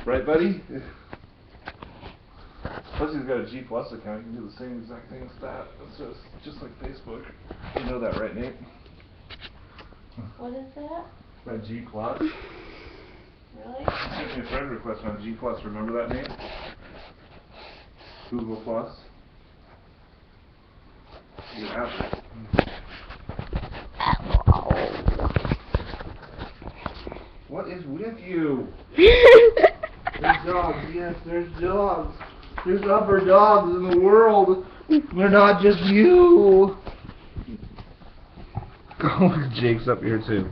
Right, buddy? Plus he's got a G Plus account. You can do the same exact thing as that. It's just like Facebook. You know that, right, Nate? What is that? That G Plus. Really? You sent me a friend request on G Plus. Remember that name? Google Plus. You have it. What is with you? There's dogs. Yes, there's dogs. There's other dogs in the world. They're not just you. Oh, Jake's up here too.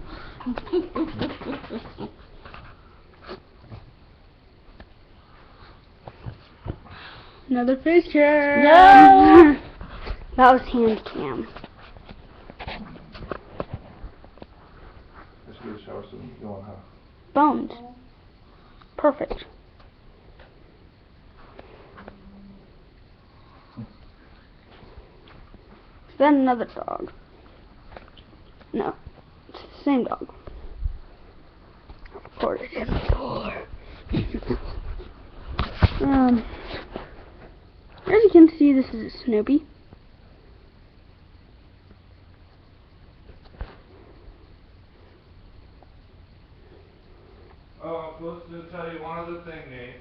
Another picture. No. That was hand cam. Let's get a shower so we can go on, huh? Bones. Perfect. Then another dog. No, it's the same dog. I recorded him before. As you can see, this is a Snoopy. Oh, I'm supposed to tell you one other thing, Nate.